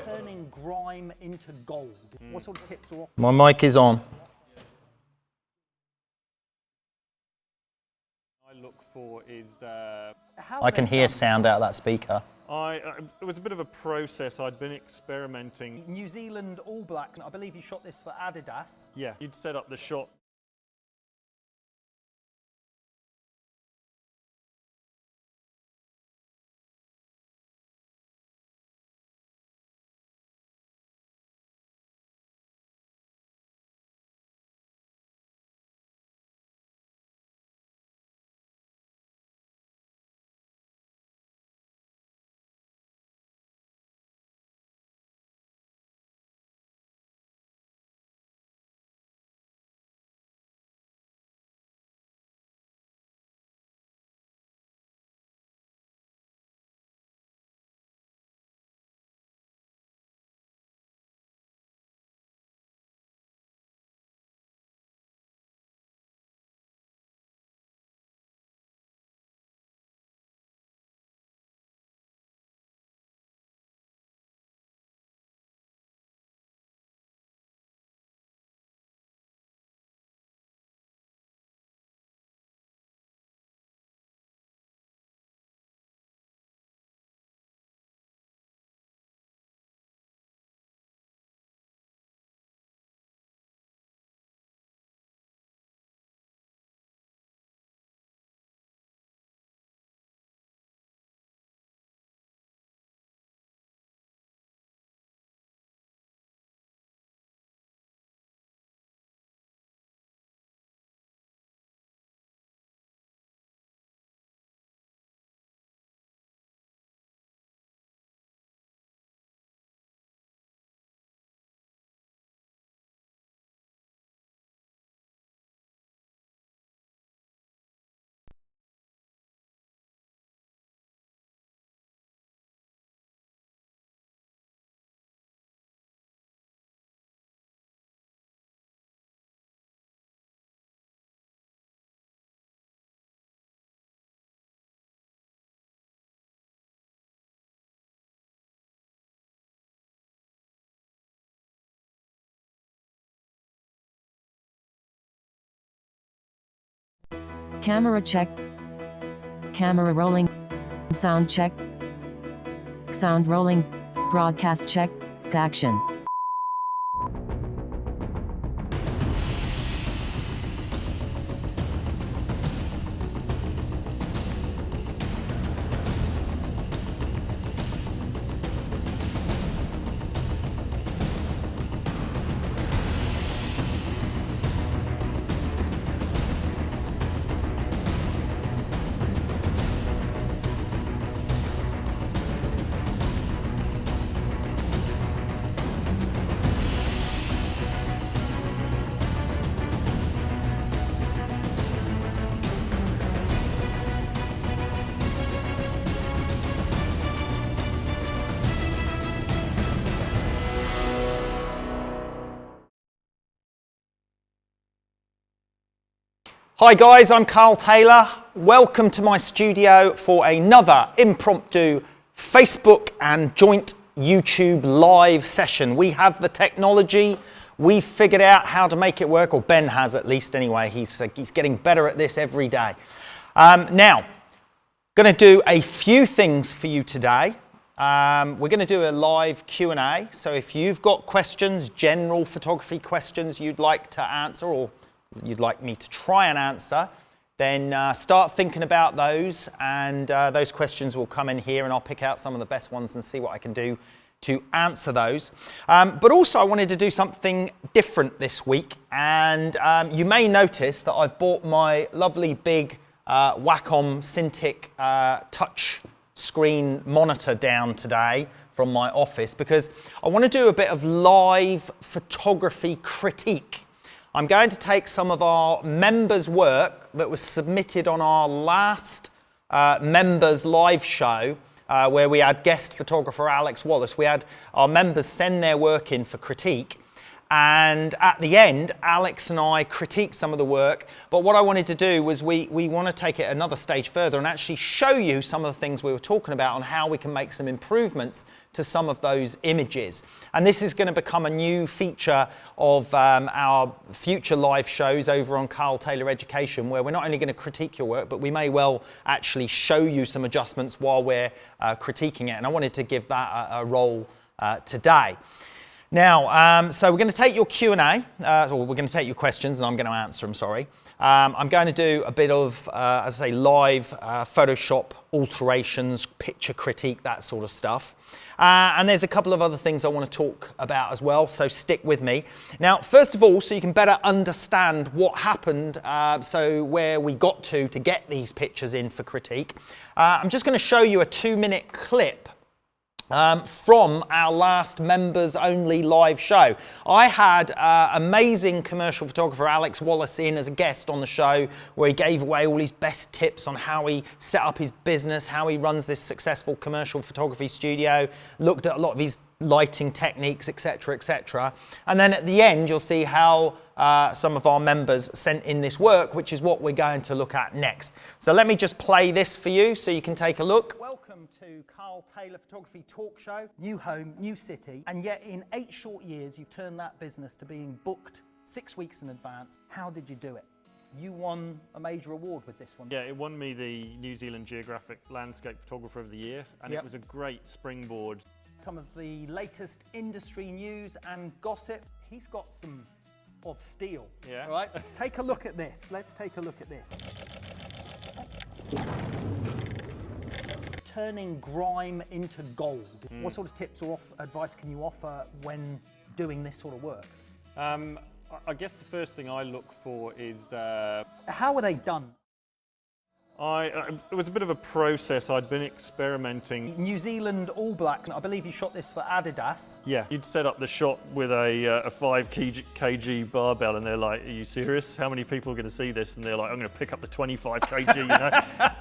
turning grime into gold. What sort of tips are offered? My mic is on. I look for is the... I can hear sound out of that speaker. It was a bit of a process. I'd been experimenting. New Zealand All Blacks, I believe you shot this for Adidas. Yeah, you'd set up the shot. Camera check. Camera rolling. Sound check. Sound rolling. Broadcast check. Action. Hi guys, I'm Carl Taylor. Welcome to my studio for another impromptu Facebook and joint YouTube live session. We have the technology, we've figured out how to make it work, or Ben has at least anyway. He's getting better at this every day. Now, going to do a few things for you today. We're going to do a live Q&A, so if you've got questions, general photography questions you'd like to answer or you'd like me to try and answer, then start thinking about those, and those questions will come in here and I'll pick out some of the best ones and see what I can do to answer those. But also I wanted to do something different this week, and you may notice that I've bought my lovely big Wacom Cintiq touch screen monitor down today from my office because I want to do a bit of live photography critique. I'm going to take some of our members' work that was submitted on our last members live show where we had guest photographer Alex Wallace. We had our members send their work in for critique, And at the end, Alex and I critiqued some of the work, but what I wanted to do was we want to take it another stage further and actually show you some of the things we were talking about on how we can make some improvements to some of those images. And this is going to become a new feature of our future live shows over on Carl Taylor Education, where we're not only going to critique your work, but we may well actually show you some adjustments while we're critiquing it. And I wanted to give that a role today. Now, so we're going to take your Q&A, or we're going to take your questions, and I'm going to answer them, sorry. I'm going to do a bit of, as I say, live Photoshop alterations, picture critique, that sort of stuff. And there's a couple of other things I want to talk about as well, so stick with me. Now, first of all, so you can better understand what happened, so where we got to get these pictures in for critique, I'm just going to show you a 2-minute clip from our last members only live show. I had amazing commercial photographer Alex Wallace in as a guest on the show, where he gave away all his best tips on how he set up his business, how he runs this successful commercial photography studio, looked at a lot of his lighting techniques, etc., etc. And then at the end, you'll see how some of our members sent in this work, which is what we're going to look at next. So let me just play this for you so you can take a look. Welcome to Carl Taylor Photography Talk Show. New home, new city, and yet in 8 short years you've turned that business to being booked 6 weeks in advance. How did you do it? You won a major award with this one. Yeah, it won me the New Zealand Geographic Landscape Photographer of the Year, and It was a great springboard. Some of the latest industry news and gossip. He's got some of steel. Yeah. All right. Take a look at this. Let's take a look at this. Turning grime into gold. What sort of tips or advice can you offer when doing this sort of work? I guess the first thing I look for is How are they done? it was a bit of a process. I'd been experimenting. New Zealand All Blacks. I believe you shot this for Adidas. Yeah, you'd set up the shot with a 5 kg barbell, and they're like, "Are you serious? How many people are going to see this?" And they're like, "I'm going to pick up the 25 kg." You know,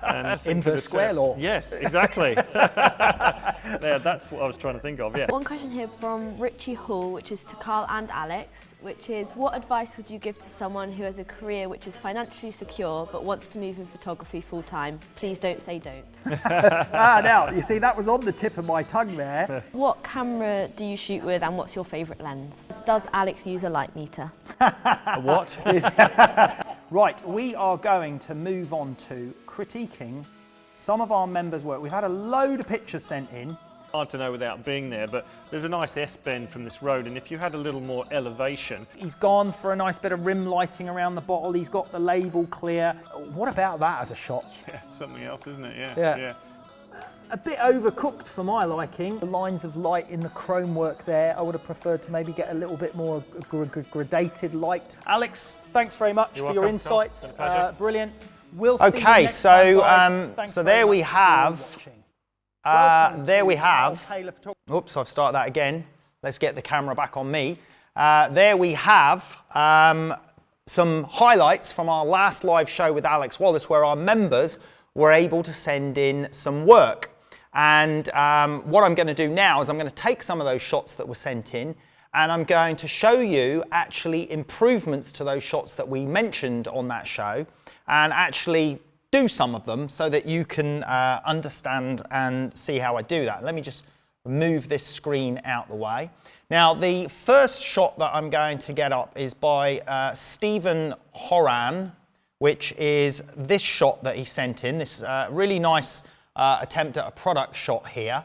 and Inverse square law. Yes, exactly. Yeah, that's what I was trying to think of. Yeah. One question here from Richie Hall, which is to Carl and Alex, which is, what advice would you give to someone who has a career which is financially secure but wants to move in photography full time? Please don't say don't. Now, you see, that was on the tip of my tongue there. What camera do you shoot with, and what's your favourite lens? Does Alex use a light meter? A what? Right, we are going to move on to critiquing some of our members' work. We've had a load of pictures sent in. Hard to know without being there, but there's a nice S-bend from this road, and if you had a little more elevation. He's gone for a nice bit of rim lighting around the bottle. He's got the label clear. What about that as a shot? Yeah, it's something else, isn't it? Yeah. A bit overcooked for my liking. The lines of light in the chrome work there, I would have preferred to maybe get a little bit more gradated light. Alex, thanks very much for your insights. Brilliant. We'll see you Okay, next time, guys. Thanks so very there we much for have. watching. There we Carl have. Taylor Photography. Oops, I've started that again. Let's get the camera back on me. There we have some highlights from our last live show with Alex Wallace, where our members were able to send in some work. And what I'm going to do now is I'm going to take some of those shots that were sent in, and I'm going to show you actually improvements to those shots that we mentioned on that show, and actually do some of them so that you can understand and see how I do that. Let me just move this screen out the way. Now, the first shot that I'm going to get up is by Stephen Horan, which is this shot that he sent in, this really nice attempt at a product shot here.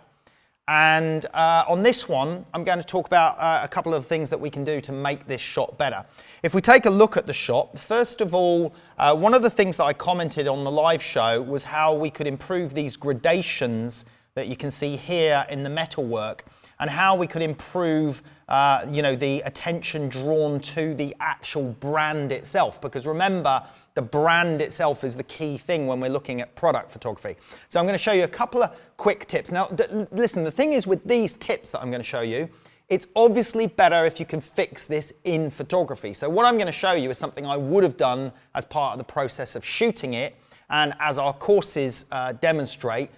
And on this one, I'm going to talk about a couple of things that we can do to make this shot better. If we take a look at the shot, first of all, one of the things that I commented on the live show was how we could improve these gradations that you can see here in the metalwork, and how we could improve the attention drawn to the actual brand itself. Because remember, the brand itself is the key thing when we're looking at product photography. So I'm going to show you a couple of quick tips. Now, listen, the thing is with these tips that I'm going to show you, it's obviously better if you can fix this in photography. So what I'm going to show you is something I would have done as part of the process of shooting it, and as our courses demonstrate,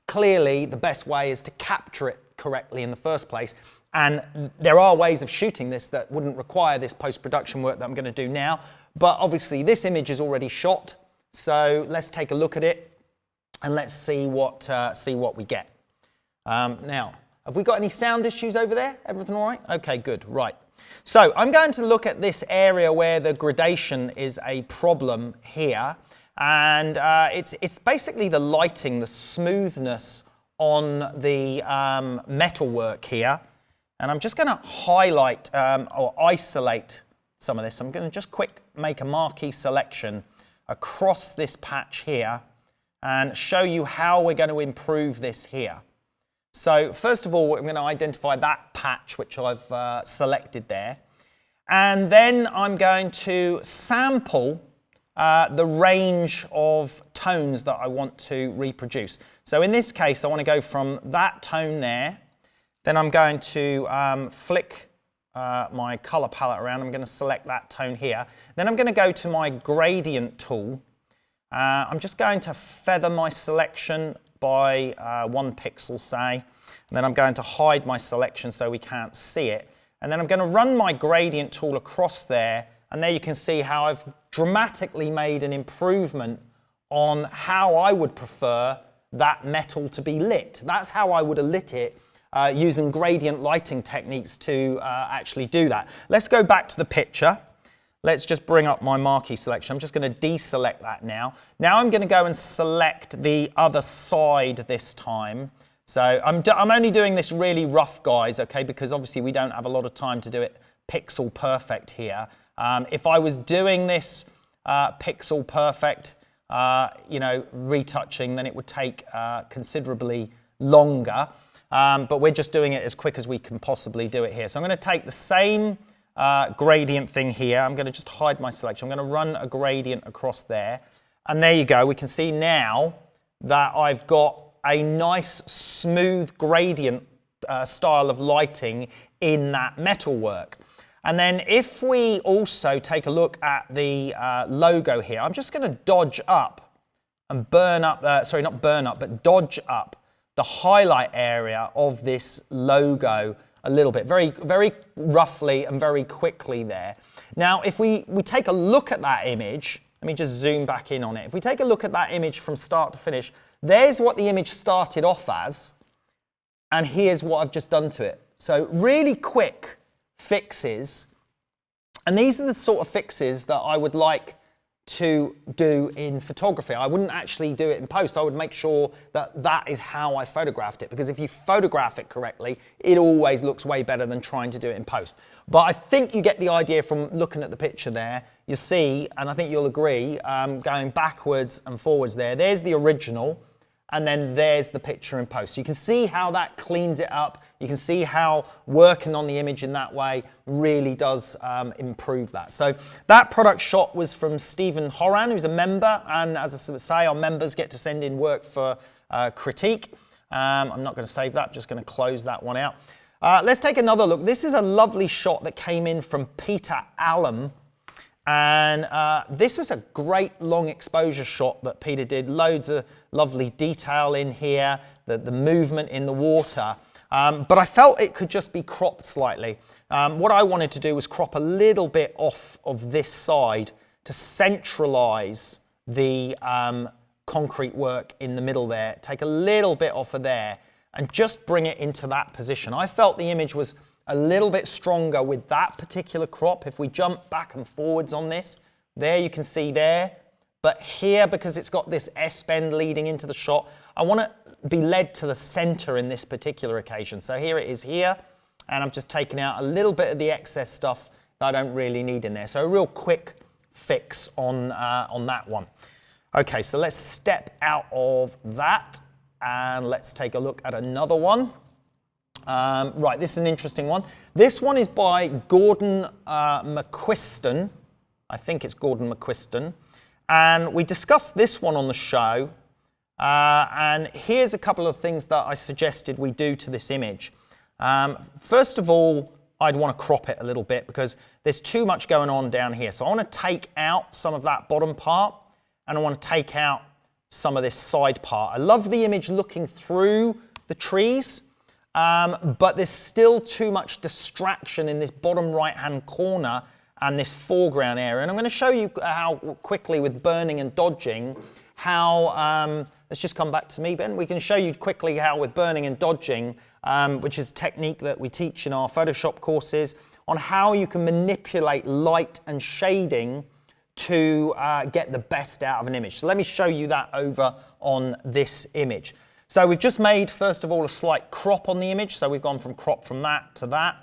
clearly the best way is to capture it correctly in the first place, And there are ways of shooting this that wouldn't require this post-production work that I'm going to do now. But obviously this image is already shot. So let's take a look at it and let's see what we get. Now, have we got any sound issues over there? Everything all right? Okay, good, right. So I'm going to look at this area where the gradation is a problem here. And it's basically the lighting, the smoothness on the metalwork here. And I'm just going to highlight or isolate some of this. I'm going to just make a marquee selection across this patch here and show you how we're going to improve this here. So first of all, I'm going to identify that patch which I've selected there. And then I'm going to sample the range of tones that I want to reproduce. So in this case, I want to go from that tone there. Then I'm going to flick my color palette around. I'm going to select that tone here. Then I'm going to go to my gradient tool. I'm just going to feather my selection by 1 pixel, say. And then I'm going to hide my selection so we can't see it. And then I'm going to run my gradient tool across there. And there you can see how I've dramatically made an improvement on how I would prefer that metal to be lit. That's how I would have lit it using gradient lighting techniques to actually do that. Let's go back to the picture. Let's just bring up my marquee selection. I'm just going to deselect that now. Now I'm going to go and select the other side this time. So I'm only doing this really rough, guys, okay, because obviously we don't have a lot of time to do it pixel perfect here. If I was doing this pixel perfect, you know, retouching, then it would take considerably longer. But we're just doing it as quick as we can possibly do it here. So I'm going to take the same gradient thing here. I'm going to just hide my selection. I'm going to run a gradient across there. And there you go. We can see now that I've got a nice smooth gradient style of lighting in that metalwork. And then if we also take a look at the logo here, I'm just going to dodge up and burn up, sorry, not burn up, but dodge up the highlight area of this logo a little bit, very, very roughly and very quickly there. Now, if we take a look at that image, let me just zoom back in on it. If we take a look at that image from start to finish, there's what the image started off as, and here's what I've just done to it. So really quick fixes, and these are the sort of fixes that I would like to do in photography. I wouldn't actually do it in post. I would make sure that that is how I photographed it, because if you photograph it correctly, it always looks way better than trying to do it in post. But I think you get the idea from looking at the picture there. You see, and I think you'll agree, going backwards and forwards there. There's the original, and then there's the picture in post. You can see how that cleans it up. You can see how working on the image in that way really does improve that. So that product shot was from Stephen Horan, who's a member, and as I say, our members get to send in work for critique. I'm not going to save that, I'm just going to close that one out. Let's take another look. This is a lovely shot that came in from Peter Allen. And this was a great long exposure shot that Peter did. Loads of lovely detail in here, the movement in the water. But I felt it could just be cropped slightly. What I wanted to do was crop a little bit off of this side to centralize the concrete work in the middle there. Take a little bit off of there and just bring it into that position. I felt the image was a little bit stronger with that particular crop. If we jump back and forwards on this, there you can see there. But here, because it's got this S-bend leading into the shot, I want to be led to the center in this particular occasion. So here it is here, and I'm just taking out a little bit of the excess stuff that I don't really need in there. So a real quick fix on that one. Okay, so let's step out of that, and let's take a look at another one. Right, this is an interesting one. This one is by Gordon McQuiston. I think it's Gordon McQuiston. And we discussed this one on the show. And here's a couple of things that I suggested we do to this image. First of all, I'd want to crop it a little bit because there's too much going on down here. So I want to take out some of that bottom part, and I want to take out some of this side part. I love the image looking through the trees. but there's still too much distraction in this bottom right-hand corner and this foreground area. And I'm going to show you how quickly with burning and dodging, how, let's just come back to me, Ben. We can show you quickly how with burning and dodging, which is a technique that we teach in our Photoshop courses, on how you can manipulate light and shading to get the best out of an image. So let me show you that over on this image. So we've just made, first of all, a slight crop on the image. So we've gone from crop from that to that.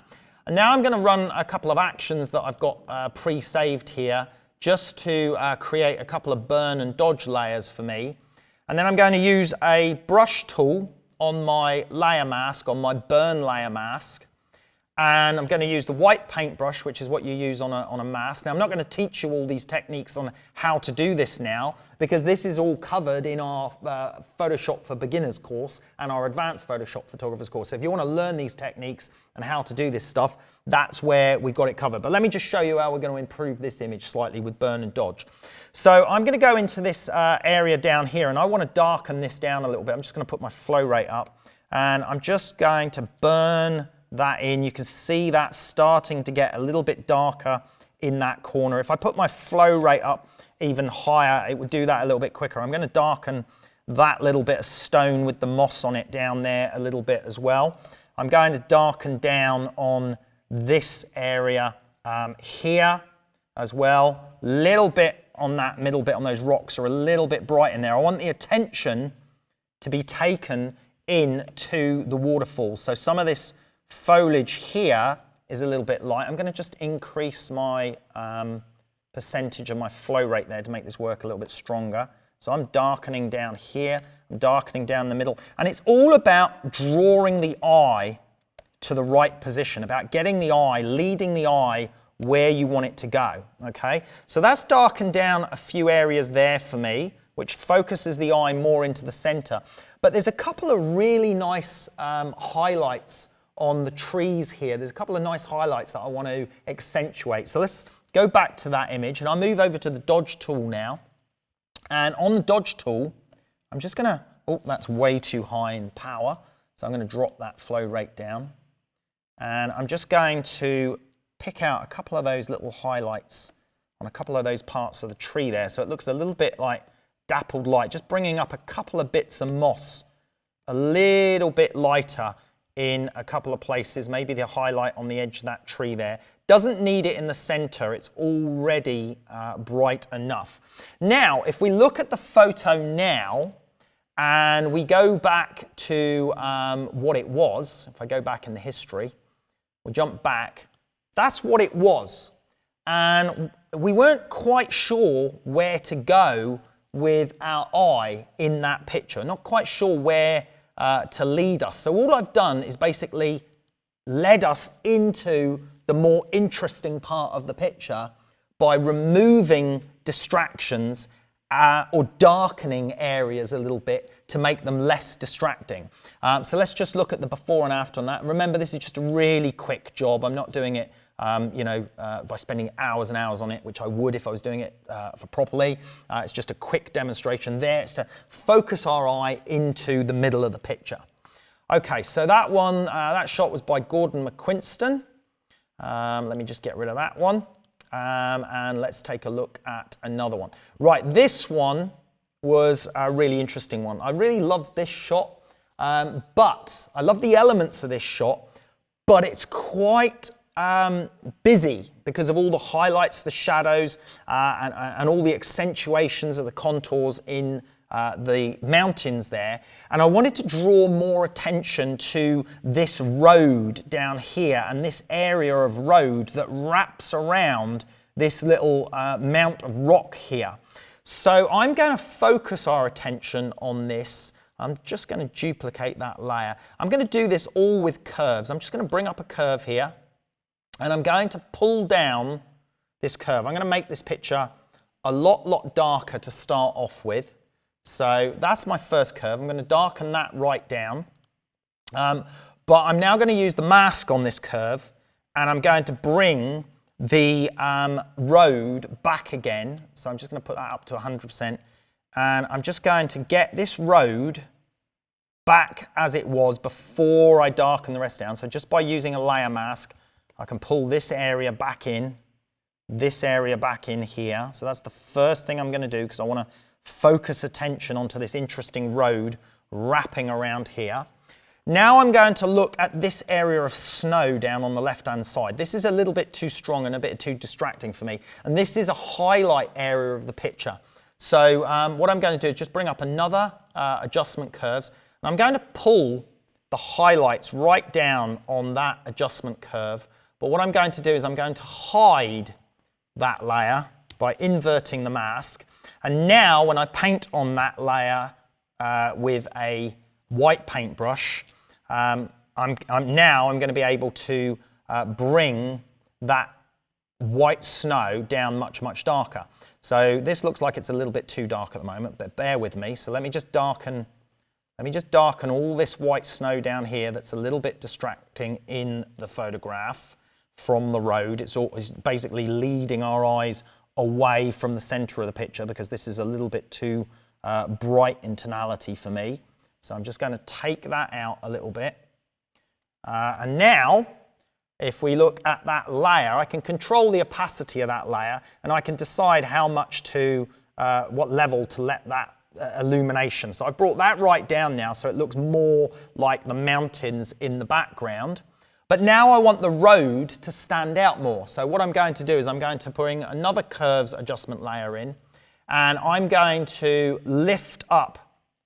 And now I'm going to run a couple of actions that I've got pre-saved here just to create a couple of burn and dodge layers for me. And then I'm going to use a brush tool on my layer mask, on my burn layer mask. And I'm going to use the white paintbrush, which is what you use on a mask. Now, I'm not going to teach you all these techniques on how to do this now, because this is all covered in our Photoshop for Beginners course and our Advanced Photoshop Photographers course. So if you want to learn these techniques and how to do this stuff, that's where we've got it covered. But let me just show you how we're going to improve this image slightly with burn and dodge. So I'm going to go into this area down here, and I want to darken this down a little bit. I'm just going to put my flow rate up, and I'm just going to burn that in. You can see that starting to get a little bit darker in that corner. If I put my flow rate up even higher, it would do that a little bit quicker. I'm going to darken that little bit of stone with the moss on it down there a little bit as well. I'm going to darken down on this area here as well. Little bit on that middle bit on those rocks are a little bit bright in there. I want the attention to be taken into the waterfall. So some of this foliage here is a little bit light. I'm going to just increase my percentage of my flow rate there to make this work a little bit stronger. So I'm darkening down here, I'm darkening down the middle, and it's all about drawing the eye to the right position, about getting the eye, leading the eye where you want it to go, okay? So that's darkened down a few areas there for me, which focuses the eye more into the center. But there's a couple of really nice highlights on the trees here. There's a couple of nice highlights that I want to accentuate. So let's go back to that image, and I'll move over to the dodge tool now. And on the dodge tool, I'm just gonna, oh, that's way too high in power. So I'm gonna drop that flow rate down. And I'm just going to pick out a couple of those little highlights on a couple of those parts of the tree there. So it looks a little bit like dappled light, just bringing up a couple of bits of moss, a little bit lighter in a couple of places, maybe the highlight on the edge of that tree there. Doesn't need it in the center, it's already bright enough. Now, if we look at the photo now, and we go back to what it was, if I go back in the history, we jump back, that's what it was. And we weren't quite sure where to go with our eye in that picture, not quite sure where to lead us. So all I've done is basically led us into the more interesting part of the picture by removing distractions or darkening areas a little bit to make them less distracting. So let's just look at the before and after on that. Remember, this is just a really quick job. I'm not doing it by spending hours and hours on it, which I would if I was doing it for properly. It's just a quick demonstration there. It's to focus our eye into the middle of the picture. Okay, so that one, that shot was by Gordon McQuiston. Let me just get rid of that one. And let's take a look at another one. Right, this one was a really interesting one. I really loved this shot, but I love the elements of this shot, but it's quite busy because of all the highlights, the shadows, and all the accentuations of the contours in the mountains there. And I wanted to draw more attention to this road down here and this area of road that wraps around this little mount of rock here. So I'm going to focus our attention on this. I'm just going to duplicate that layer. I'm going to do this all with curves. I'm just going to bring up a curve here. And I'm going to pull down this curve. I'm going to make this picture a lot darker to start off with. So that's my first curve. I'm going to darken that right down. But I'm now going to use the mask on this curve, and I'm going to bring the road back again. So I'm just going to put that up to 100%. And I'm just going to get this road back as it was before I darken the rest down. So just by using a layer mask, I can pull this area back in, this area back in here. So that's the first thing I'm going to do, because I want to focus attention onto this interesting road wrapping around here. Now I'm going to look at this area of snow down on the left-hand side. This is a little bit too strong and a bit too distracting for me. And this is a highlight area of the picture. So what I'm going to do is just bring up another adjustment curves. And I'm going to pull the highlights right down on that adjustment curve. But what I'm going to do is I'm going to hide that layer by inverting the mask. And now when I paint on that layer with a white paintbrush, I'm going to be able to bring that white snow down much, much darker. So this looks like it's a little bit too dark at the moment, but bear with me. So let me just darken all this white snow down here that's a little bit distracting in the photograph from the road. It's basically leading our eyes away from the center of the picture, because this is a little bit too bright in tonality for me. So I'm just going to take that out a little bit. And now, if we look at that layer, I can control the opacity of that layer, and I can decide how much to, what level to let that illumination. So I've brought that right down now, so it looks more like the mountains in the background. But now I want the road to stand out more. So what I'm going to do is I'm going to bring another curves adjustment layer in, and I'm going to lift up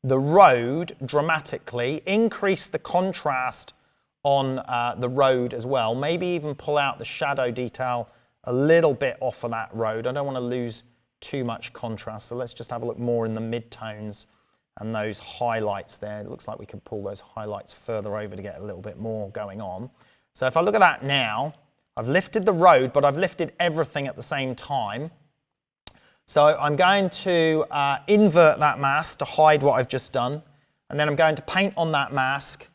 the road dramatically, increase the contrast on the road as well, maybe even pull out the shadow detail a little bit off of that road. I don't want to lose too much contrast, so let's just have a look more in the mid-tones and those highlights there. It looks like we could pull those highlights further over to get a little bit more going on. So if I look at that now, I've lifted the road, but I've lifted everything at the same time. So I'm going to invert that mask to hide what I've just done, and then I'm going to paint on that mask,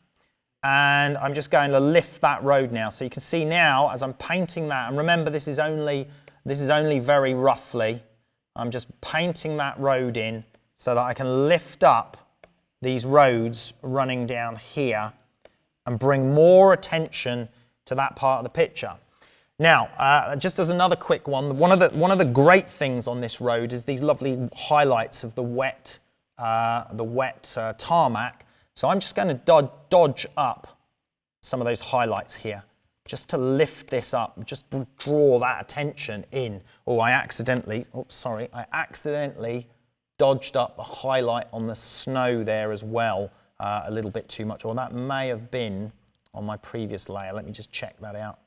and I'm just going to lift that road now. So you can see now as I'm painting that, and remember this is only very roughly, I'm just painting that road in so that I can lift up these roads running down here and bring more attention to that part of the picture. Now, just as another quick one, one of the great things on this road is these lovely highlights of the wet tarmac. So I'm just going to dodge up some of those highlights here, just to lift this up, just draw that attention in. Oh, I accidentally dodged up a highlight on the snow there as well, a little bit too much, or that may have been on my previous layer. Let me just check that out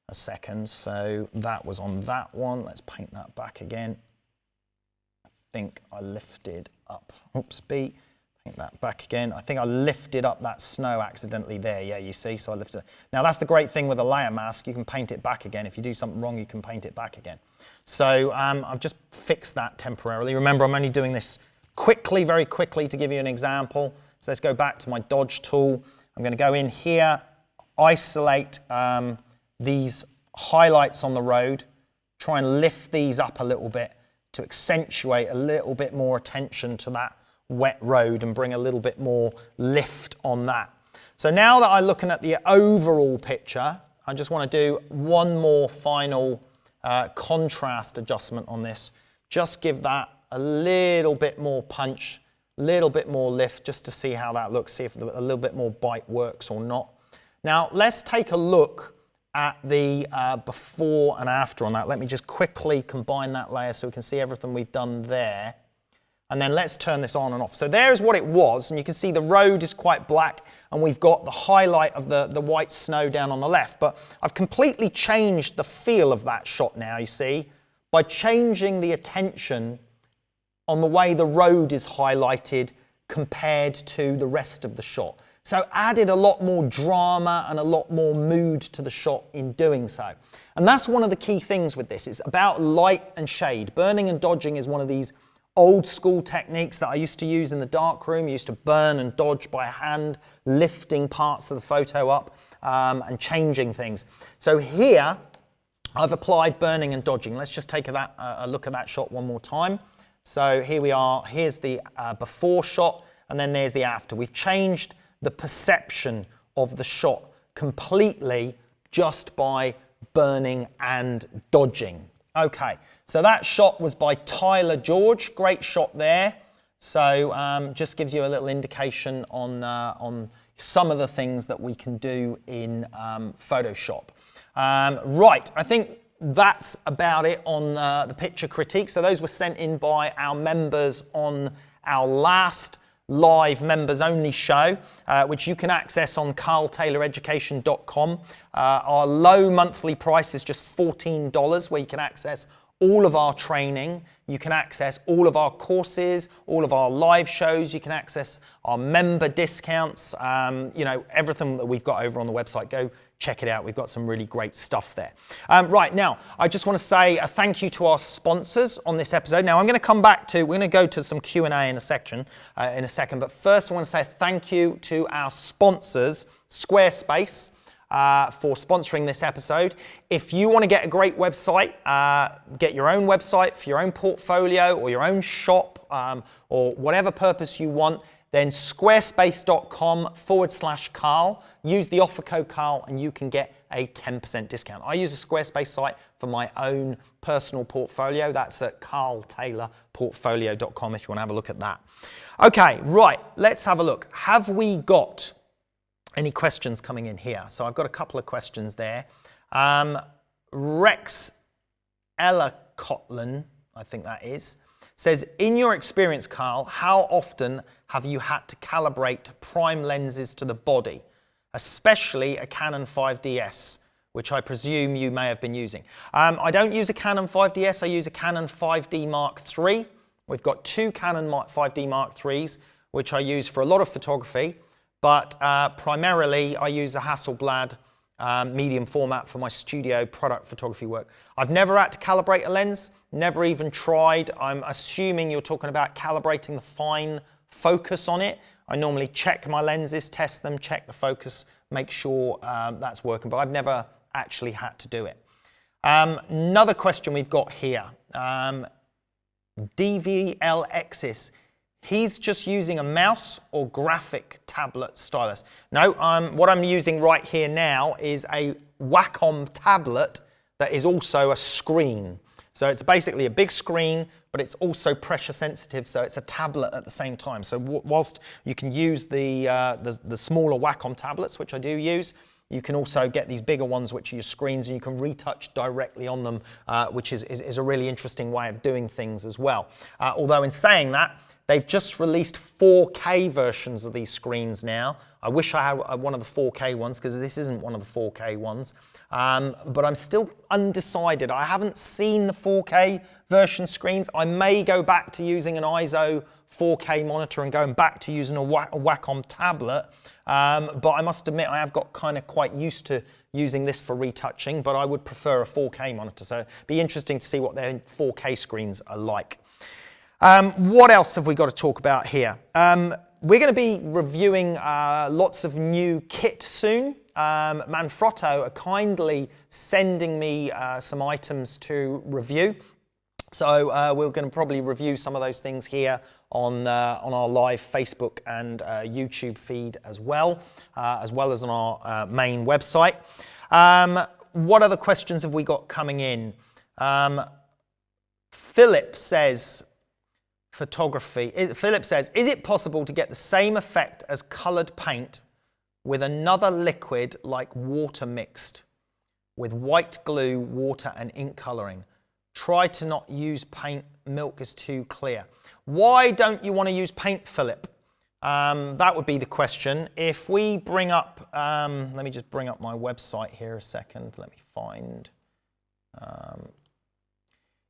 a second. So that was on that one. Let's paint that back again. I think I lifted up, paint that back again. I think I lifted up that snow accidentally there. Yeah, you see, so I lifted it. Now that's the great thing with a layer mask, you can paint it back again. If you do something wrong, you can paint it back again. So I've just fixed that temporarily. Remember, I'm only doing this quickly, very quickly to give you an example. So let's go back to my dodge tool. I'm going to go in here, isolate these highlights on the road, try and lift these up a little bit to accentuate a little bit more attention to that wet road and bring a little bit more lift on that. So now that I'm looking at the overall picture, I just want to do one more final contrast adjustment on this. Just give that a little bit more punch, a little bit more lift, just to see how that looks, see if a little bit more bite works or not. Now let's take a look at the before and after on that. Let me just quickly combine that layer so we can see everything we've done there. And then let's turn this on and off. So there's what it was, and you can see the road is quite black, and we've got the highlight of the white snow down on the left. But I've completely changed the feel of that shot now, you see, by changing the attention on the way the road is highlighted compared to the rest of the shot. So added a lot more drama and a lot more mood to the shot in doing so. And that's one of the key things with this. It's about light and shade. Burning and dodging is one of these old school techniques that I used to use in the darkroom. I used to burn and dodge by hand, lifting parts of the photo up and changing things. So here I've applied burning and dodging. Let's just take a look at that shot one more time. So here we are. Here's the before shot, and then there's the after. We've changed the perception of the shot completely just by burning and dodging. Okay, so that shot was by Tyler George. Great shot there. So just gives you a little indication on some of the things that we can do in Photoshop. Right, I think that's about it on the picture critique. So those were sent in by our members on our last live members only show, which you can access on carltayloreducation.com. Our low monthly price is just $14, where you can access all of our training, you can access all of our courses, all of our live shows, you can access our member discounts, you know, everything that we've got over on the website. Go check it out. We've got some really great stuff there. Right, now, I just want to say a thank you to our sponsors on this episode. Now, I'm going to come back to, we're going to go to some Q&A in a second, but first I want to say thank you to our sponsors, Squarespace, for sponsoring this episode. If you want to get a great website, get your own website for your own portfolio or your own shop or whatever purpose you want, then squarespace.com/Carl. Use the offer code Carl and you can get a 10% discount. I use a Squarespace site for my own personal portfolio. That's at carltaylorportfolio.com if you want to have a look at that. Okay, right, let's have a look. Have we got any questions coming in here? So I've got a couple of questions there. Rex Ellacotlan, I think that is, says, in your experience, Carl, how often have you had to calibrate prime lenses to the body, especially a Canon 5DS, which I presume you may have been using? I don't use a Canon 5DS, I use a Canon 5D Mark III. We've got two Canon 5D Mark IIIs, which I use for a lot of photography, but primarily I use a Hasselblad medium format for my studio product photography work. I've never had to calibrate a lens, never even tried. I'm assuming you're talking about calibrating the fine focus on it. I normally check my lenses, test them, check the focus, make sure that's working, but I've never actually had to do it. Another question we've got here, DVLXis. He's just using a mouse or graphic tablet stylus. No, what I'm using right here now is a Wacom tablet that is also a screen. So it's basically a big screen, but it's also pressure sensitive, so it's a tablet at the same time. So whilst you can use the smaller Wacom tablets, which I do use, you can also get these bigger ones, which are your screens, and you can retouch directly on them, which is a really interesting way of doing things as well. Although in saying that, they've just released 4K versions of these screens now. I wish I had one of the 4K ones, because this isn't one of the 4K ones. But I'm still undecided. I haven't seen the 4K version screens. I may go back to using an ISO 4K monitor and going back to using a Wacom tablet. But I must admit, I have got kind of quite used to using this for retouching, but I would prefer a 4K monitor. So it'd be interesting to see what their 4K screens are like. What else have we got to talk about here? We're going to be reviewing lots of new kit soon. Manfrotto are kindly sending me some items to review. So we're going to probably review some of those things here on our live Facebook and YouTube feed as well as on our main website. What other questions have we got coming in? Philip says, Philip says, is it possible to get the same effect as coloured paint with another liquid like water mixed with white glue, water and ink colouring? Try to not use paint, milk is too clear. Why don't you want to use paint, Philip? That would be the question. If we bring up, let me just bring up my website here a second. Let me find.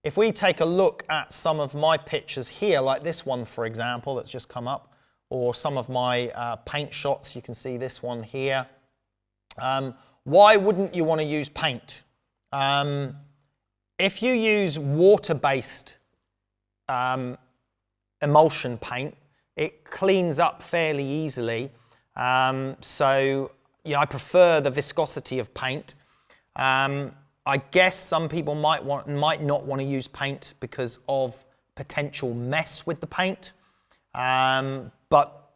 If we take a look at some of my pictures here, like this one, for example, that's just come up, or some of my paint shots, you can see this one here. Why wouldn't you want to use paint? If you use water-based emulsion paint, it cleans up fairly easily. So yeah, I prefer the viscosity of paint. I guess some people might not want to use paint because of potential mess with the paint. But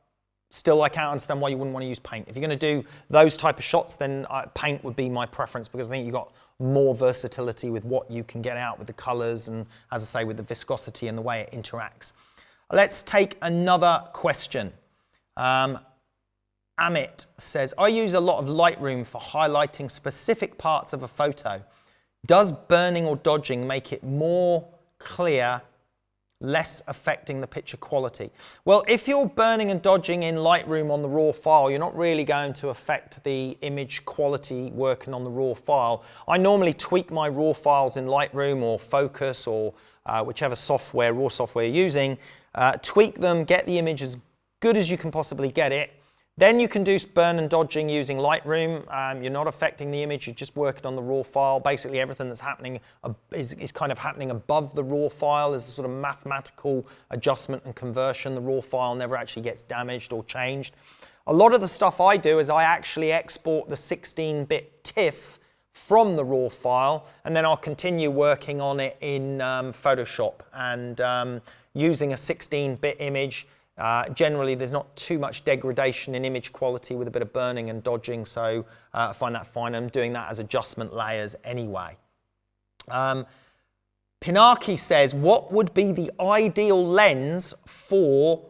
still, I can't understand why you wouldn't want to use paint. If you're going to do those type of shots, then paint would be my preference, because I think you've got more versatility with what you can get out with the colours and, as I say, with the viscosity and the way it interacts. Let's take another question. Amit says, I use a lot of Lightroom for highlighting specific parts of a photo. Does burning or dodging make it more clear, less affecting the picture quality? Well, if you're burning and dodging in Lightroom on the raw file, you're not really going to affect the image quality working on the raw file. I normally tweak my raw files in Lightroom or Focus or whichever software, raw software you're using, tweak them, get the image as good as you can possibly get it. Then you can do burn and dodging using Lightroom. You're not affecting the image, you're just working on the raw file. Basically everything that's happening is kind of happening above the raw file. There's a sort of mathematical adjustment and conversion. The raw file never actually gets damaged or changed. A lot of the stuff I do is I actually export the 16-bit TIFF from the raw file, and then I'll continue working on it in Photoshop and using a 16-bit image. Generally, there's not too much degradation in image quality with a bit of burning and dodging, so I find that fine. I'm doing that as adjustment layers anyway. Pinaki says, what would be the ideal lens for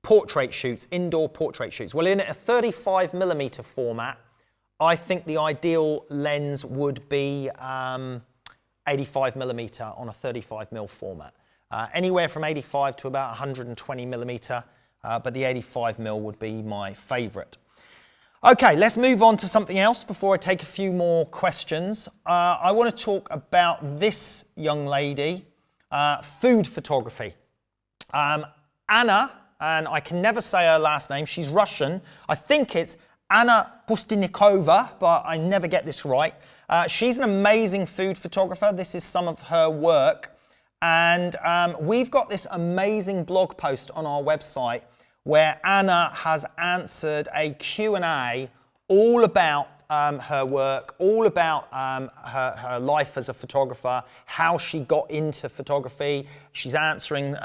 portrait shoots, indoor portrait shoots? Well, in a 35mm format, I think the ideal lens would be 85mm on a 35mm format. Anywhere from 85 to about 120mm, but the 85mm would be my favourite. Okay, let's move on to something else before I take a few more questions. I want to talk about this young lady, food photography. Anna, and I can never say her last name, she's Russian. I think it's Anna Pustinikova, but I never get this right. She's an amazing food photographer. This is some of her work. And we've got this amazing blog post on our website where Anna has answered a Q&A all about her work, all about her life as a photographer, how she got into photography. She's answering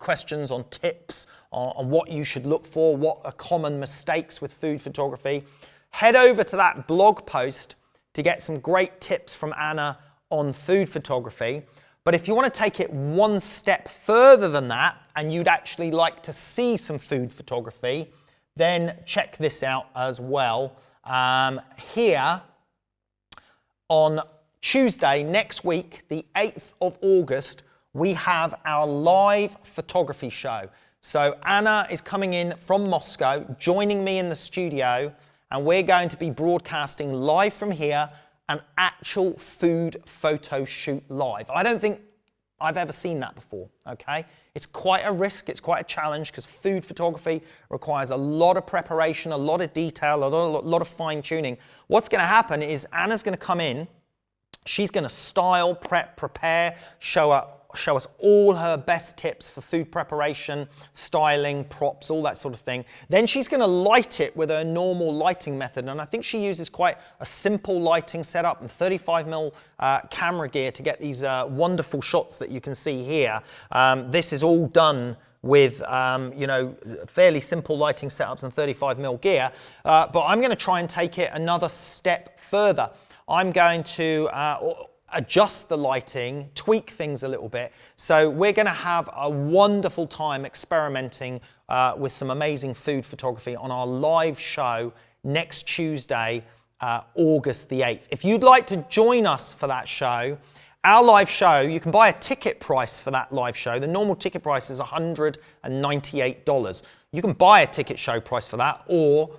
questions on tips, on what you should look for, what are common mistakes with food photography. Head over to that blog post to get some great tips from Anna on food photography. But if you want to take it one step further than that, and you'd actually like to see some food photography, then check this out as well. Here on Tuesday next week, the 8th of August, we have our live photography show. So Anna is coming in from Moscow, joining me in the studio, and we're going to be broadcasting live from here an actual food photo shoot live. I don't think I've ever seen that before, okay? It's quite a risk, it's quite a challenge, because food photography requires a lot of preparation, a lot of detail, a lot of fine tuning. What's gonna happen is Anna's gonna come in, she's gonna style, prep, prepare, show us all her best tips for food preparation, styling, props, all that sort of thing. Then she's going to light it with her normal lighting method, and I think she uses quite a simple lighting setup and 35mm camera gear to get these wonderful shots that you can see here. This is all done with fairly simple lighting setups and 35mm gear, but I'm going to try and take it another step further. I'm going to adjust the lighting, tweak things a little bit. So we're going to have a wonderful time experimenting with some amazing food photography on our live show next Tuesday, August the 8th. If you'd like to join us for that show, our live show, you can buy a ticket price for that live show. The normal ticket price is $198. You can buy a ticket show price for that, or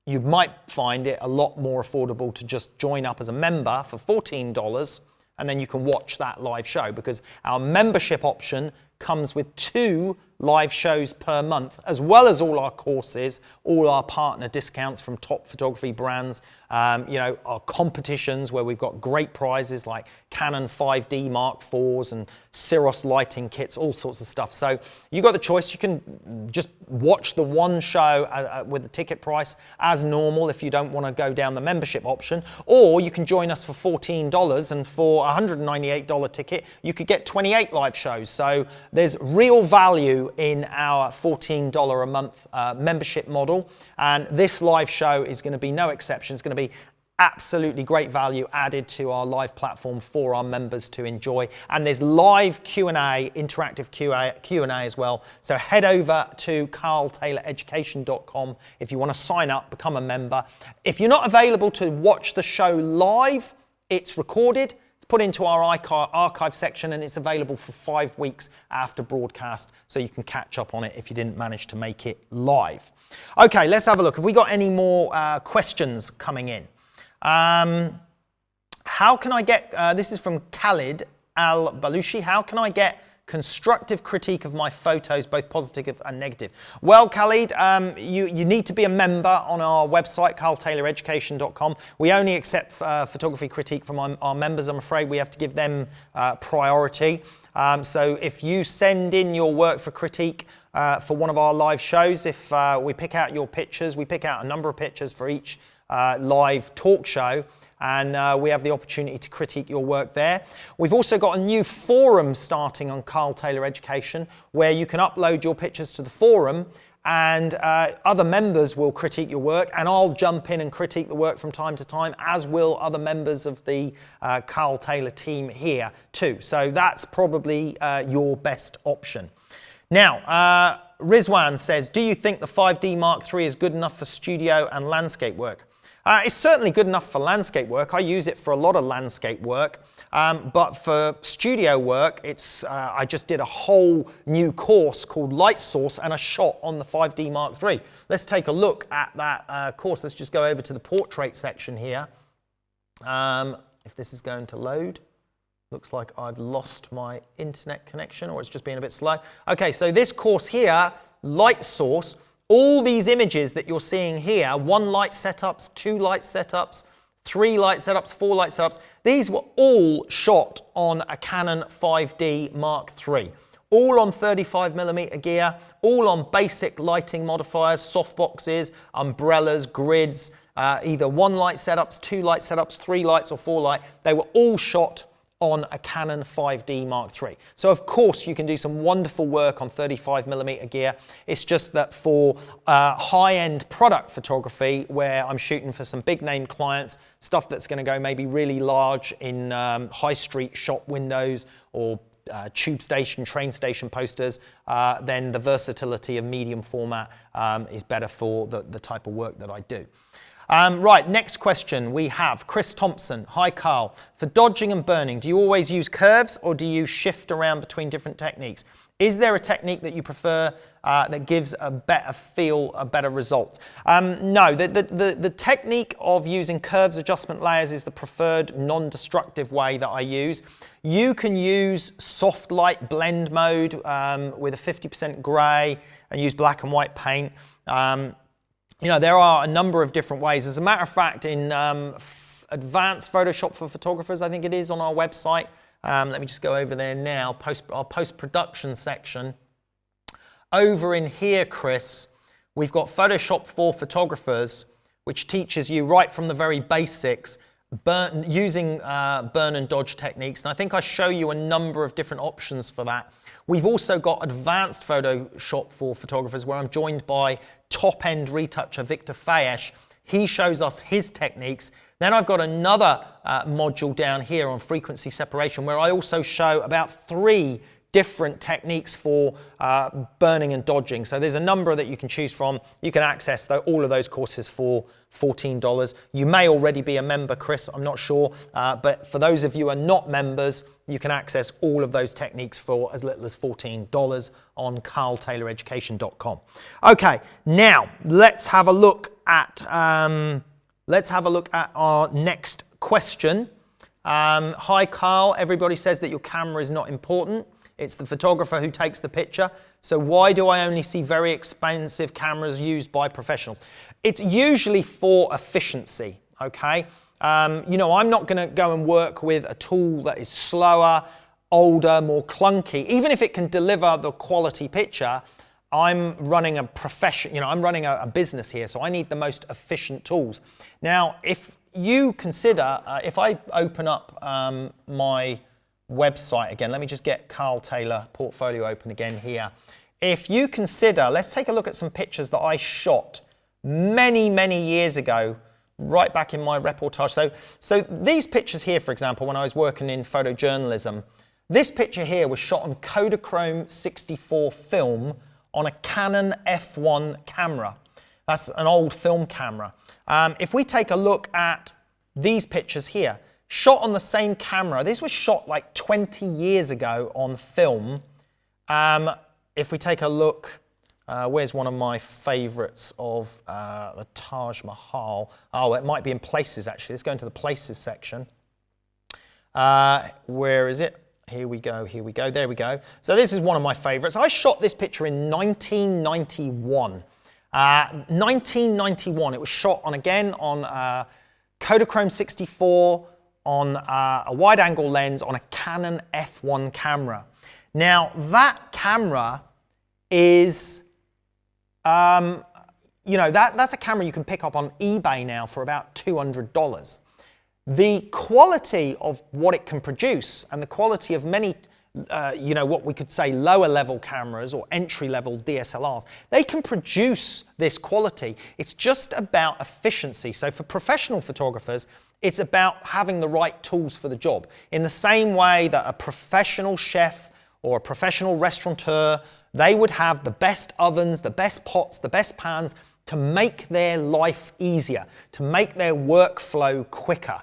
you might find it a lot more affordable to just join up as a member for $14, and then you can watch that live show, because our membership option comes with 2 live shows per month, as well as all our courses, all our partner discounts from top photography brands, our competitions where we've got great prizes like Canon 5D Mark IVs and Cyros lighting kits, all sorts of stuff. So you got the choice. You can just watch the one show with the ticket price as normal if you don't want to go down the membership option, or you can join us for $14, and for a $198 ticket, you could get 28 live shows. So there's real value in our $14 a month membership model, and this live show is going to be no exception. It's going to be absolutely great value added to our live platform for our members to enjoy. And there's live Q&A, interactive Q&A as well. So head over to carltayloreducation.com if you want to sign up, become a member. If you're not available to watch the show live, it's recorded. It's put into our archive section, and it's available for 5 weeks after broadcast, so you can catch up on it if you didn't manage to make it live. Okay, let's have a look. Have we got any more questions coming in? How can I get, this is from Khalid Al-Balushi, how can I get constructive critique of my photos, both positive and negative? Well, Khalid, you need to be a member on our website, carltayloreducation.com. We only accept photography critique from our members. I'm afraid we have to give them priority. So if you send in your work for critique for one of our live shows, if we pick out your pictures, we pick out a number of pictures for each live talk show, and we have the opportunity to critique your work there. We've also got a new forum starting on Carl Taylor Education, where you can upload your pictures to the forum, and other members will critique your work, and I'll jump in and critique the work from time to time, as will other members of the Carl Taylor team here too. So that's probably your best option. Now, Rizwan says, do you think the 5D Mark III is good enough for studio and landscape work? It's certainly good enough for landscape work. I use it for a lot of landscape work, but for studio work, I just did a whole new course called Light Source and a shot on the 5D Mark III. Let's take a look at that course. Let's just go over to the portrait section here. If this is going to load. Looks like I've lost my internet connection, or it's just been a bit slow. Okay, so this course here, Light Source, all these images that you're seeing here, 1 light setups, 2 light setups, 3 light setups, 4 light setups, these were all shot on a Canon 5D Mark III. All on 35mm gear, all on basic lighting modifiers, softboxes, umbrellas, grids, either 1 light setups, 2 light setups, 3 lights or 4 light. They were all shot on a Canon 5D Mark III. So of course you can do some wonderful work on 35mm gear. It's just that for high-end product photography, where I'm shooting for some big name clients, stuff that's going to go maybe really large in high street shop windows or tube station, train station posters, then the versatility of medium format is better for the type of work that I do. Right, next question we have Chris Thompson. Hi Carl, for dodging and burning, do you always use curves or do you shift around between different techniques? Is there a technique that you prefer that gives a better feel, a better result? No, the technique of using curves adjustment layers is the preferred non-destructive way that I use. You can use soft light blend mode with a 50% grey and use black and white paint. You know, there are a number of different ways. As a matter of fact, in advanced Photoshop for photographers, I think it is on our website. Let me just go over there now, our post-production section. Over in here, Chris, we've got Photoshop for photographers, which teaches you right from the very basics, using burn and dodge techniques. And I think I show you a number of different options for that. We've also got advanced Photoshop for photographers, where I'm joined by top-end retoucher Victor Fayesh. He shows us his techniques. Then I've got another module down here on frequency separation, where I also show about 3 different techniques for burning and dodging. So there's a number that you can choose from. You can access all of those courses for $14. You may already be a member, Chris, I'm not sure. But for those of you who are not members, you can access all of those techniques for as little as $14 on carltayloreducation.com. Okay, now let's have a look at our next question. Hi Carl, everybody says that your camera is not important. It's the photographer who takes the picture. So why do I only see very expensive cameras used by professionals? It's usually for efficiency, okay? You know, I'm not gonna go and work with a tool that is slower, older, more clunky. Even if it can deliver the quality picture, I'm running a profession, you know, I'm running a business here, so I need the most efficient tools. Now, if you consider, if I open up my website again. Let me just get Carl Taylor portfolio open again here. If you consider, let's take a look at some pictures that I shot many, many years ago, right back in my reportage. So these pictures here, for example, when I was working in photojournalism, this picture here was shot on Kodachrome 64 film on a Canon F1 camera. That's an old film camera. If we take a look at these pictures here, shot on the same camera, this was shot like 20 years ago on film. If we take a look, where's one of my favorites of the Taj Mahal? Oh, it might be in places actually. Let's go into the places section. Where is it? Here we go, there we go. So this is one of my favorites. I shot this picture in 1991. 1991, it was shot on, again, on Kodachrome 64, on a wide angle lens on a Canon F1 camera. Now that camera is, you know, that's a camera you can pick up on eBay now for about $200. The quality of what it can produce and the quality of many, you know, what we could say lower level cameras or entry level DSLRs, they can produce this quality. It's just about efficiency. So for professional photographers, it's about having the right tools for the job. In the same way that a professional chef or a professional restaurateur, they would have the best ovens, the best pots, the best pans to make their life easier, to make their workflow quicker.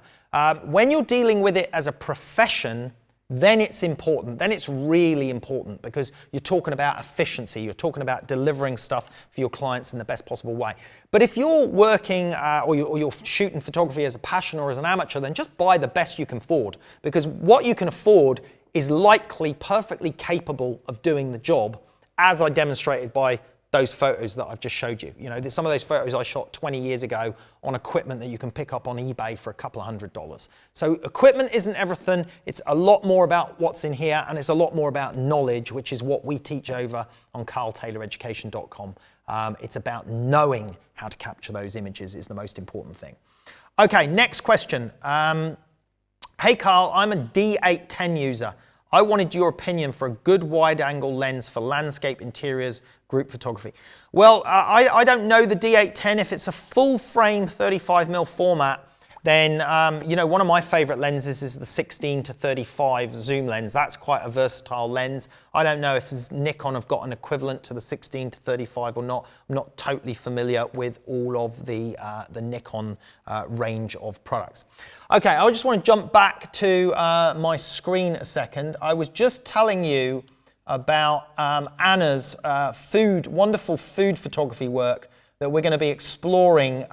When you're dealing with it as a profession, then it's important, then it's really important, because you're talking about efficiency, you're talking about delivering stuff for your clients in the best possible way. But if you're working or you're shooting photography as a passion or as an amateur, then just buy the best you can afford, because what you can afford is likely perfectly capable of doing the job, as I demonstrated by those photos that I've just showed you. You know, some of those photos I shot 20 years ago on equipment that you can pick up on eBay for a couple of $100s. So equipment isn't everything. It's a lot more about what's in here, and it's a lot more about knowledge, which is what we teach over on carltayloreducation.com. It's about knowing how to capture those images is the most important thing. Okay, next question. Hey Carl, I'm a D810 user. I wanted your opinion for a good wide-angle lens for landscape, interiors, group photography. Well, I don't know the D810. If it's a full-frame 35mm format, then, you know, one of my favorite lenses is the 16-35 zoom lens. That's quite a versatile lens. I don't know if Nikon have got an equivalent to the 16-35 or not. I'm not totally familiar with all of the Nikon range of products. Okay, I just want to jump back to my screen a second. I was just telling you about Anna's wonderful food photography work that we're going to be exploring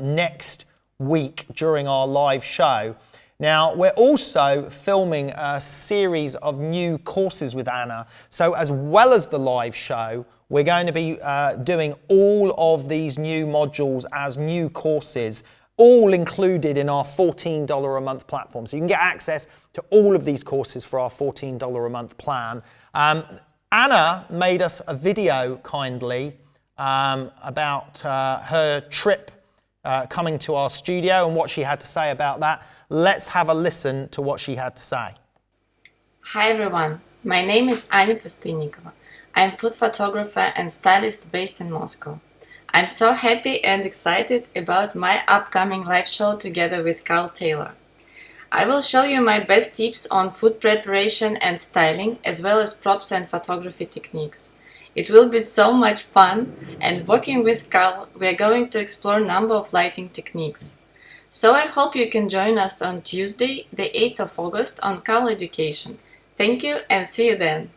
next week during our live show. Now, we're also filming a series of new courses with Anna. So as well as the live show, we're going to be doing all of these new modules as new courses, all included in our $14 a month platform. So you can get access to all of these courses for our $14 a month plan. Anna made us a video kindly about her trip coming to our studio and what she had to say about that. Let's have a listen to what she had to say. Hi everyone, my name is Anya Pustynikova. I'm food photographer and stylist based in Moscow. I'm so happy and excited about my upcoming live show together with Carl Taylor. I will show you my best tips on food preparation and styling, as well as props and photography techniques. It will be so much fun, and working with Carl, we are going to explore a number of lighting techniques. So I hope you can join us on Tuesday, the 8th of August on Carl Education. Thank you and see you then.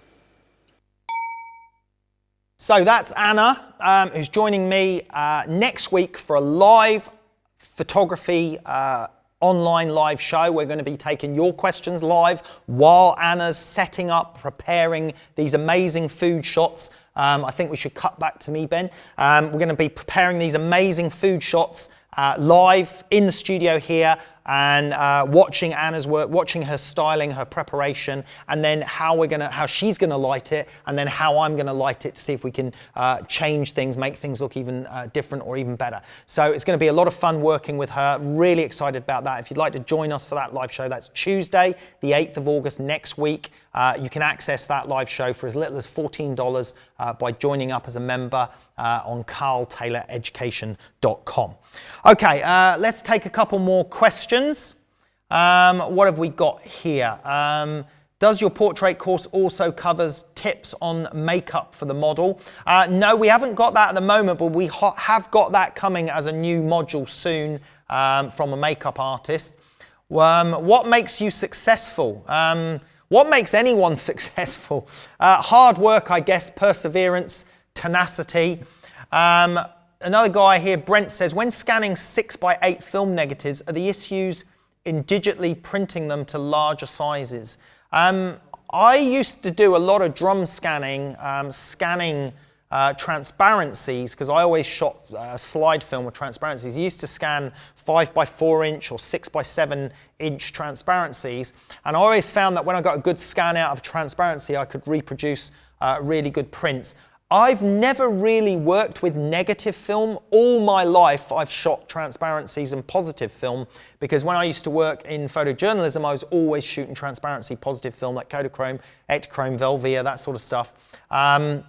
So that's Anna, who's joining me next week for a live photography online live show. We're going to be taking your questions live while Anna's setting up, preparing these amazing food shots. I think we should cut back to me, Ben. We're going to be preparing these amazing food shots live in the studio here. and watching Anna's work, watching her styling, her preparation, and then how she's gonna light it, and then how I'm gonna light it to see if we can change things, make things look even different or even better. So it's gonna be a lot of fun working with her. Really excited about that. If you'd like to join us for that live show, that's Tuesday, the 8th of August next week. You can access that live show for as little as $14 by joining up as a member on carltayloreducation.com. Okay, let's take a couple more questions. What have we got here? Does your portrait course also covers tips on makeup for the model? No, we haven't got that at the moment, but we have got that coming as a new module soon from a makeup artist. What makes you successful? What makes anyone successful? Hard work, I guess, perseverance, tenacity. Another guy here, Brent, says, when scanning 6x8 film negatives, are the issues in digitally printing them to larger sizes? I used to do a lot of drum scanning, transparencies, because I always shot slide film with transparencies. I used to scan 5x4 inch or 6x7 inch transparencies, and I always found that when I got a good scan out of transparency, I could reproduce really good prints. I've never really worked with negative film. All my life I've shot transparencies and positive film, because when I used to work in photojournalism, I was always shooting transparency, positive film like Kodachrome, Ektachrome, Velvia, that sort of stuff. And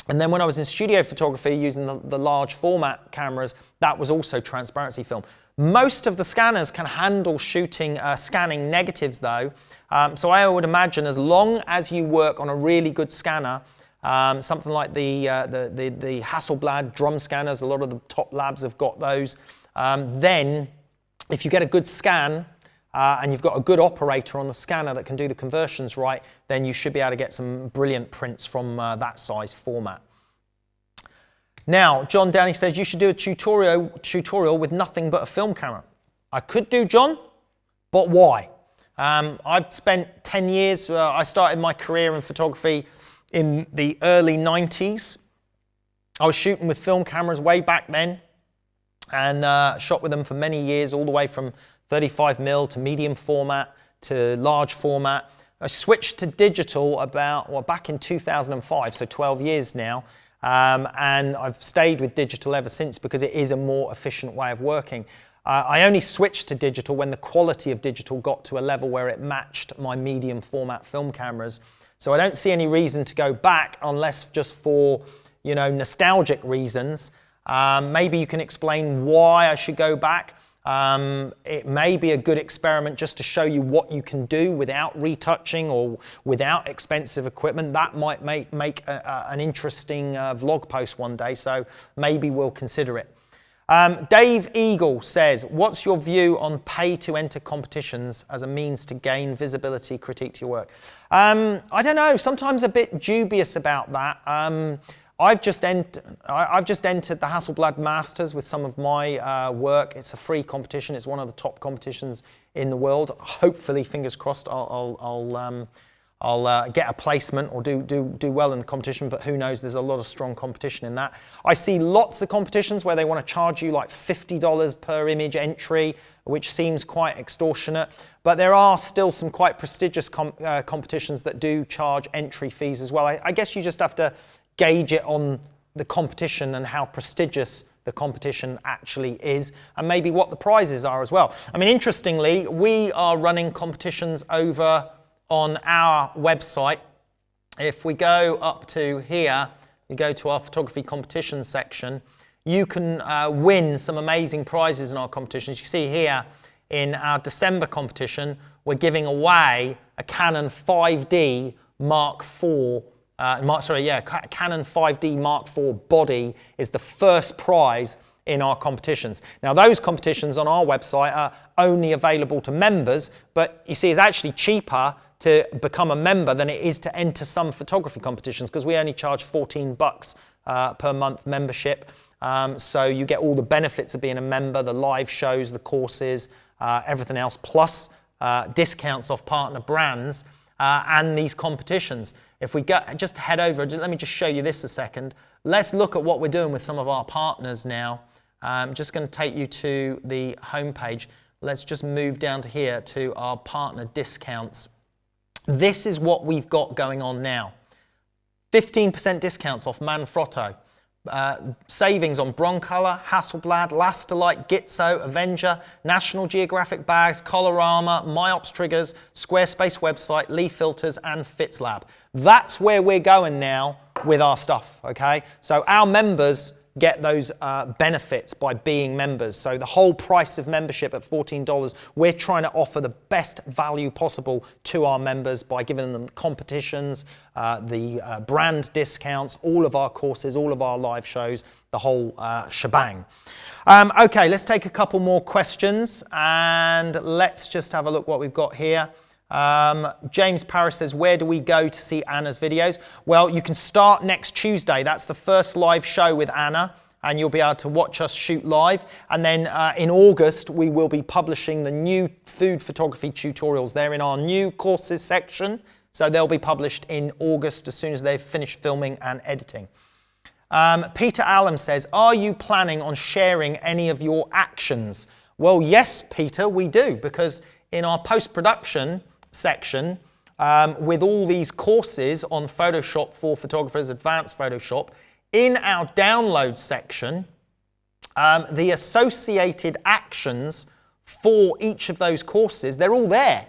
then when I was in studio photography using the large format cameras, that was also transparency film. Most of the scanners can handle scanning negatives though. So I would imagine as long as you work on a really good scanner, something like the Hasselblad drum scanners, a lot of the top labs have got those. Then if you get a good scan and you've got a good operator on the scanner that can do the conversions right, then you should be able to get some brilliant prints from that size format. Now, John Downey says you should do a tutorial with nothing but a film camera. I could do, John, but why? I've spent 10 years, I started my career in photography in the early 90s. I was shooting with film cameras way back then and shot with them for many years, all the way from 35mm to medium format to large format. I switched to digital back in 2005, so 12 years now. And I've stayed with digital ever since because it is a more efficient way of working. I only switched to digital when the quality of digital got to a level where it matched my medium format film cameras. So I don't see any reason to go back unless just for, nostalgic reasons. Maybe you can explain why I should go back. It may be a good experiment just to show you what you can do without retouching or without expensive equipment. That might make an interesting vlog post one day, so maybe we'll consider it. Dave Eagle says, what's your view on pay to enter competitions as a means to gain visibility, critique to your work? I don't know, sometimes a bit dubious about that. I've just entered the Hasselblad Masters with some of my work. It's a free competition. It's one of the top competitions in the world. Hopefully, fingers crossed, I'll get a placement or do well in the competition, but who knows, there's a lot of strong competition in that. I see lots of competitions where they want to charge you like $50 per image entry, which seems quite extortionate, but there are still some quite prestigious competitions that do charge entry fees as well. I guess you just have to gauge it on the competition and how prestigious the competition actually is, and maybe what the prizes are as well. I mean, interestingly, we are running competitions over on our website. If we go up to here, you go to our photography competitions section, you can win some amazing prizes in our competitions. You see here in our December competition, we're giving away a Canon 5D Mark IV. Canon 5D Mark IV body is the first prize in our competitions. Now, those competitions on our website are only available to members, but you see it's actually cheaper to become a member than it is to enter some photography competitions, because we only charge $14 per month membership. So you get all the benefits of being a member, the live shows, the courses, everything else, plus discounts off partner brands and these competitions. If we just head over, let me just show you this a second. Let's look at what we're doing with some of our partners now. I'm just going to take you to the homepage. let's just move down to here to our partner discounts. This is what we've got going on now. 15% discounts off Manfrotto. Savings on Broncolor, Hasselblad, Lasterlight, Gitzo, Avenger, National Geographic bags, Colorama, Myops triggers, Squarespace website, Lee filters, and FitzLab. That's where we're going now with our stuff, okay? So our members get those benefits by being members. So the whole price of membership at $14, we're trying to offer the best value possible to our members by giving them competitions, the brand discounts, all of our courses, all of our live shows, the whole shebang. Okay, let's take a couple more questions and let's just have a look what we've got here. James Paris says, where do we go to see Anna's videos? Well, you can start next Tuesday. That's the first live show with Anna, and you'll be able to watch us shoot live. And then in August, we will be publishing the new food photography tutorials. They're in our new courses section. So they'll be published in August as soon as they've finished filming and editing. Peter Allen says, are you planning on sharing any of your actions? Well, yes, Peter, we do, because in our post-production section, with all these courses on Photoshop for photographers, advanced Photoshop, in our download section, the associated actions for each of those courses, they're all there.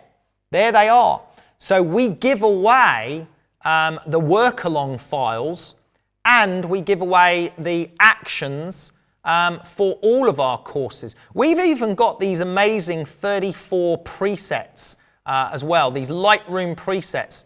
There they are. So we give away the work-along files and we give away the actions for all of our courses. We've even got these amazing 34 presets as well, these Lightroom presets,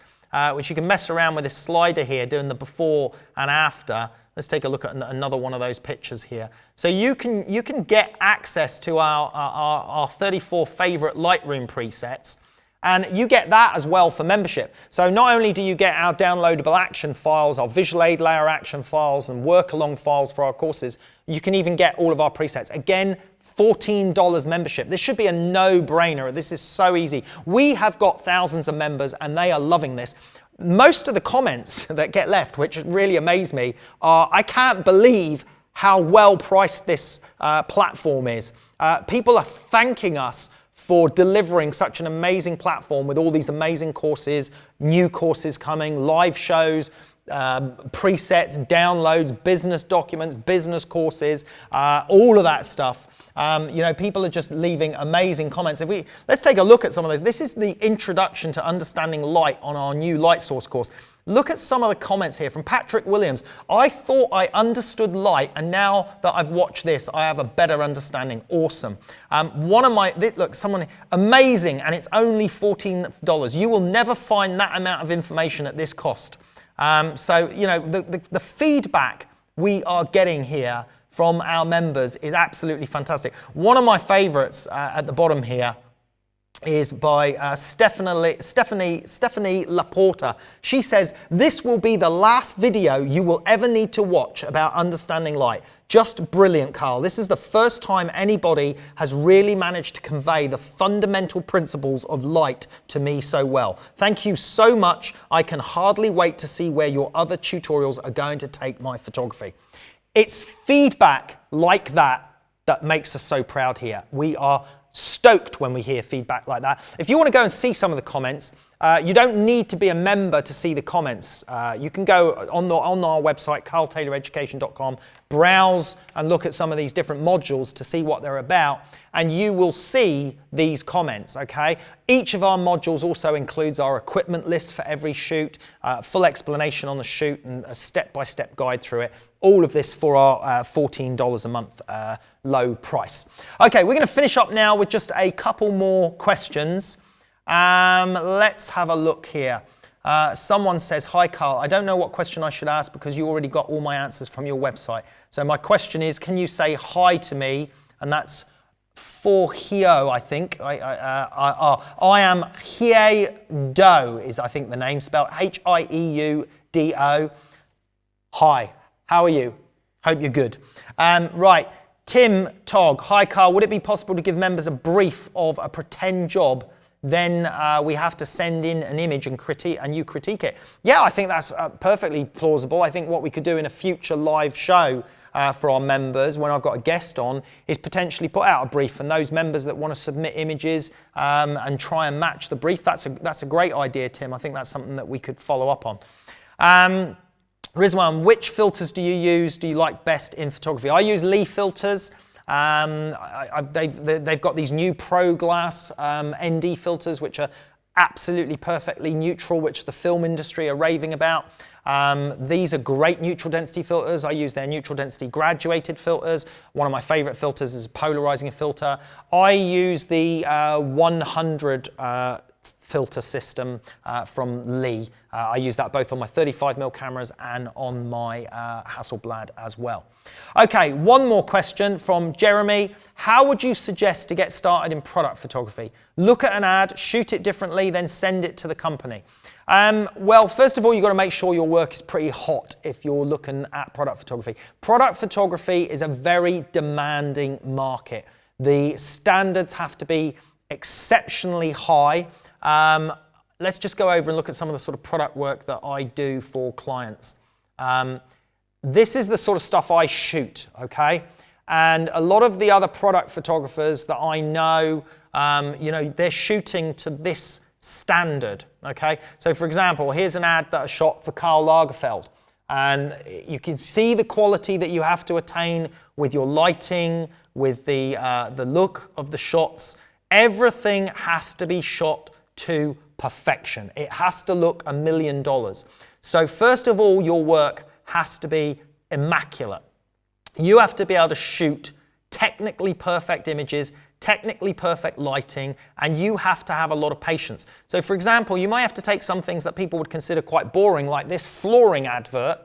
which you can mess around with this slider here, doing the before and after. Let's take a look at another one of those pictures here. So you can get access to our 34 favorite Lightroom presets, and you get that as well for membership. So not only do you get our downloadable action files, our visual aid layer action files, and work along files for our courses, you can even get all of our presets. Again, $14 membership. This should be a no-brainer. This is so easy. We have got thousands of members and they are loving this. Most of the comments that get left, which really amaze me, are, I can't believe how well priced this platform is. People are thanking us for delivering such an amazing platform with all these amazing courses, new courses coming, live shows, presets, downloads, business documents, business courses, all of that stuff. You know, people are just leaving amazing comments. Let's take a look at some of those. This is the introduction to understanding light on our new light source course. Look at some of the comments here from Patrick Williams. I thought I understood light, and now that I've watched this, I have a better understanding. Awesome. Look, someone, amazing, and it's only $14. You will never find that amount of information at this cost. So, you know, the feedback we are getting here from our members is absolutely fantastic. One of my favorites at the bottom here is by Stephanie Laporta. She says, this will be the last video you will ever need to watch about understanding light. Just brilliant, Carl. This is the first time anybody has really managed to convey the fundamental principles of light to me so well. Thank you so much. I can hardly wait to see where your other tutorials are going to take my photography. It's feedback like that that makes us so proud here. We are stoked when we hear feedback like that. If you want to go and see some of the comments, you don't need to be a member to see the comments. You can go on our website, carltayloreducation.com, browse and look at some of these different modules to see what they're about, and you will see these comments, okay? Each of our modules also includes our equipment list for every shoot, full explanation on the shoot, and a step-by-step guide through it. All of this for our $14 a month low price. Okay, we're going to finish up now with just a couple more questions. Let's have a look here. Someone says, hi Carl, I don't know what question I should ask because you already got all my answers from your website. So my question is, can you say hi to me? And that's for Hio, I think. I am Hie-Do is I think the name, spelled H-I-E-U-D-O. Hi, how are you? Hope you're good. Right, Tim Togg, hi Carl, would it be possible to give members a brief of a pretend job then we have to send in an image and you critique it. Yeah, I think that's perfectly plausible. I think what we could do in a future live show for our members, when I've got a guest on, is potentially put out a brief, and those members that want to submit images and try and match the brief, that's a great idea, Tim. I think that's something that we could follow up on. Rizwan, which filters do you use? Do you like best in photography? I use Lee filters. They've got these new Pro Glass ND filters, which are absolutely perfectly neutral, which the film industry are raving about. These are great neutral density filters. I use their neutral density graduated filters. One of my favorite filters is a polarizing filter. I use the 100 filter system from Lee. I use that both on my 35mm cameras and on my Hasselblad as well. Okay, one more question from Jeremy. How would you suggest to get started in product photography? Look at an ad, shoot it differently, then send it to the company. Well, first of all, you've got to make sure your work is pretty hot if you're looking at product photography. Product photography is a very demanding market. The standards have to be exceptionally high. Let's just go over and look at some of the sort of product work that I do for clients. This is the sort of stuff I shoot, okay? And a lot of the other product photographers that I know, they're shooting to this standard, okay? So for example, here's an ad that I shot for Karl Lagerfeld. And you can see the quality that you have to attain with your lighting, with the look of the shots. Everything has to be shot to perfection. It has to look $1 million. So first of all, your work has to be immaculate. You have to be able to shoot technically perfect images, technically perfect lighting, and you have to have a lot of patience. So for example, you might have to take some things that people would consider quite boring, like this flooring advert,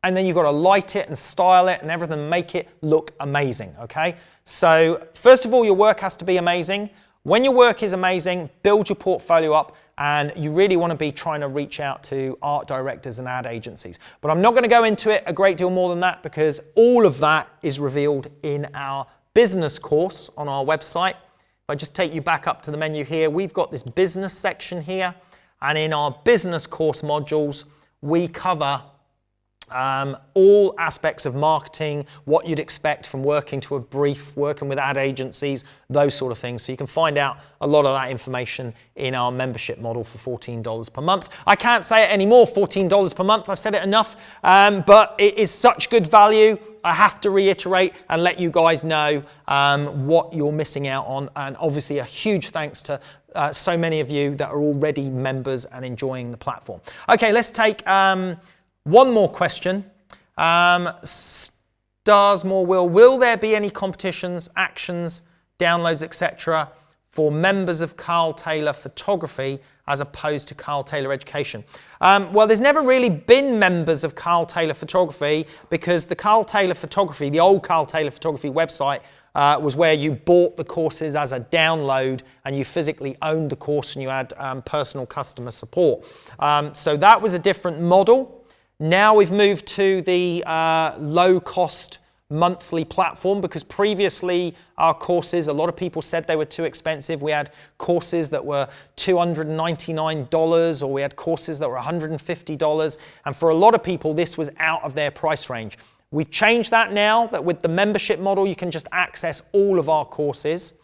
and then you've got to light it and style it and everything, make it look amazing, okay? So first of all, your work has to be amazing. When your work is amazing, build your portfolio up, and you really want to be trying to reach out to art directors and ad agencies. But I'm not going to go into it a great deal more than that, because all of that is revealed in our business course on our website. If I just take you back up to the menu here, we've got this business section here, and in our business course modules, we cover all aspects of marketing, what you'd expect from working to a brief, working with ad agencies, those sort of things. So you can find out a lot of that information in our membership model for $14 per month. I can't say it anymore, $14 per month, I've said it enough, but it is such good value. I have to reiterate and let you guys know what you're missing out on, and obviously a huge thanks to so many of you that are already members and enjoying the platform. Okay, let's take one more question. Will there be any competitions, actions, downloads, etc. for members of Karl Taylor Photography as opposed to Karl Taylor Education? Well, there's never really been members of Karl Taylor Photography, because the Karl Taylor Photography, the old Karl Taylor Photography website, was where you bought the courses as a download and you physically owned the course and you had personal customer support. So that was a different model. Now we've moved to the low-cost monthly platform, because previously our courses, a lot of people said they were too expensive. We had courses that were $299, or we had courses that were $150, and for a lot of people this was out of their price range. We've changed that now, that with the membership model you can just access all of our courses.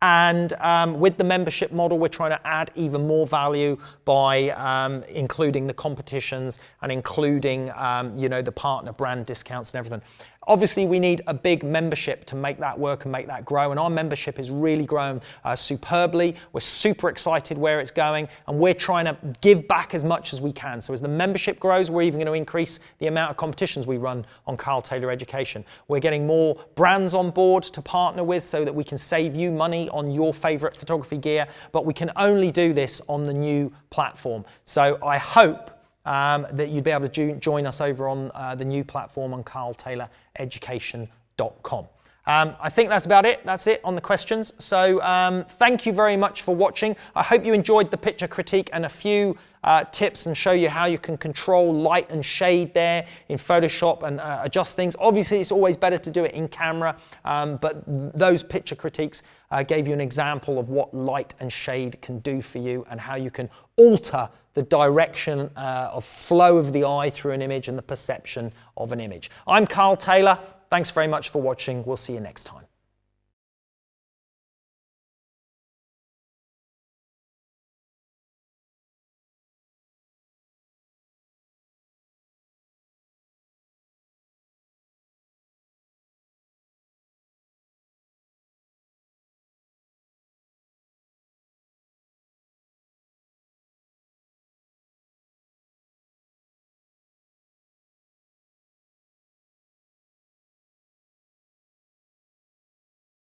And with the membership model, we're trying to add even more value by including the competitions and including, the partner brand discounts and everything. Obviously, we need a big membership to make that work and make that grow. And our membership is really grown superbly. We're super excited where it's going, and we're trying to give back as much as we can. So as the membership grows, we're even going to increase the amount of competitions we run on Karl Taylor Education. We're getting more brands on board to partner with so that we can save you money on your favorite photography gear, but we can only do this on the new platform. So I hope that you'd be able to join us over on the new platform on karltayloreducation.com. I think that's about it. That's it on the questions. So thank you very much for watching. I hope you enjoyed the picture critique and a few tips and show you how you can control light and shade there in Photoshop and adjust things. Obviously, it's always better to do it in camera, but those picture critiques gave you an example of what light and shade can do for you and how you can alter the direction of flow of the eye through an image and the perception of an image. I'm Carl Taylor. Thanks very much for watching. We'll see you next time.